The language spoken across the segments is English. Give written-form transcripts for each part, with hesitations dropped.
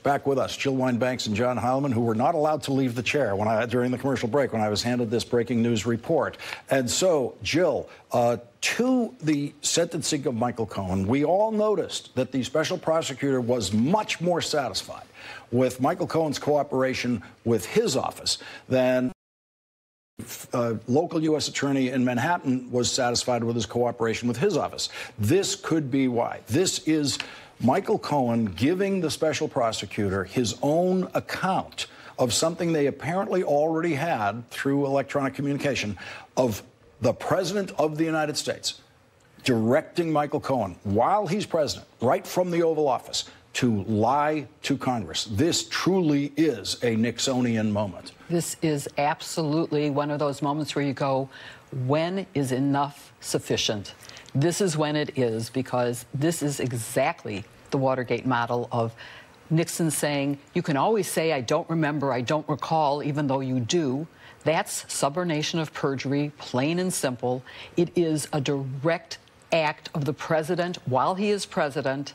back with us, Jill Wine-Banks and John Heilemann, who were not allowed to leave the chair during the commercial break when I was handed this breaking news report. And so, Jill, to the sentencing of Michael Cohen, we all noticed that the special prosecutor was much more satisfied with Michael Cohen's cooperation with his office than local U.S. attorney in Manhattan was satisfied with his cooperation with his office. This could be why. This is Michael Cohen giving the special prosecutor his own account of something they apparently already had through electronic communication of the President of the United States directing Michael Cohen while he's president, right from the Oval Office, to lie to Congress. This truly is a Nixonian moment. This is absolutely one of those moments where you go, when is enough sufficient? This is when it is, because this is exactly the Watergate model of Nixon saying, you can always say, I don't remember, I don't recall, even though you do. That's subornation of perjury, plain and simple. It is a direct act of the president while he is president,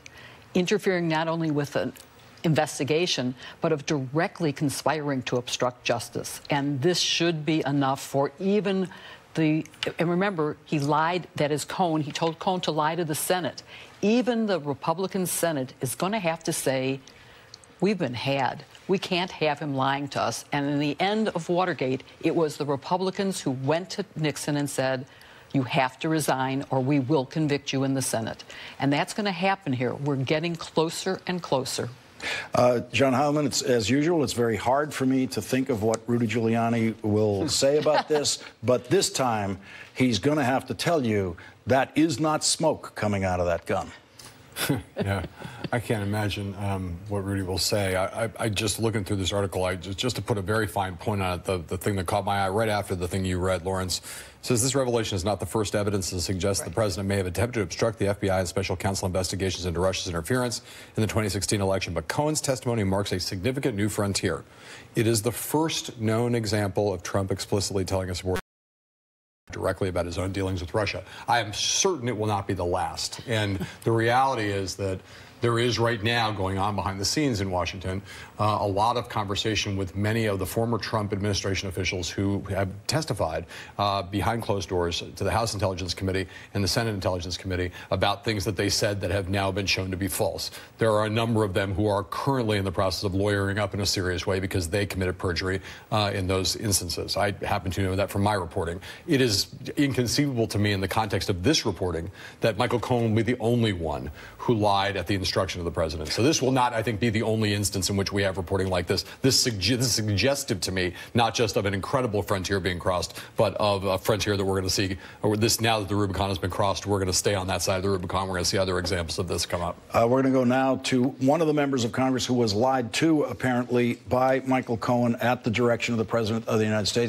interfering not only with an investigation, but of directly conspiring to obstruct justice. And this should be enough for even and remember, he lied, that is Cohen, he told Cohen to lie to the Senate. Even the Republican Senate is going to have to say, we've been had. We can't have him lying to us. And in the end of Watergate, it was the Republicans who went to Nixon and said, you have to resign or we will convict you in the Senate. And that's going to happen here. We're getting closer and closer. John Heilemann, as usual, it's very hard for me to think of what Rudy Giuliani will say about this, but this time he's going to have to tell you that is not smoke coming out of that gun. Yeah, I can't imagine what Rudy will say. I just looking through this article, just to put a very fine point on it, the thing that caught my eye right after the thing you read, Lawrence, says this revelation is not the first evidence to suggest the president may have attempted to obstruct the FBI and special counsel investigations into Russia's interference in the 2016 election. But Cohen's testimony marks a significant new frontier. It is the first known example of Trump explicitly telling a subordinate directly about his own dealings with Russia. I am certain it will not be the last. And the reality is that there is right now going on behind the scenes in Washington a lot of conversation with many of the former Trump administration officials who have testified behind closed doors to the House Intelligence Committee and the Senate Intelligence Committee about things that they said that have now been shown to be false. There are a number of them who are currently in the process of lawyering up in a serious way because they committed perjury in those instances. I happen to know that from my reporting. It is inconceivable to me in the context of this reporting that Michael Cohen will be the only one who lied at the instruction of the president. So this will not, I think, be the only instance in which we have reporting like this. This is suggestive to me, not just of an incredible frontier being crossed, but of a frontier that we're going to see, or this now that the Rubicon has been crossed, we're going to stay on that side of the Rubicon. We're going to see other examples of this come up. We're going to go now to one of the members of Congress who was lied to, apparently, by Michael Cohen at the direction of the President of the United States.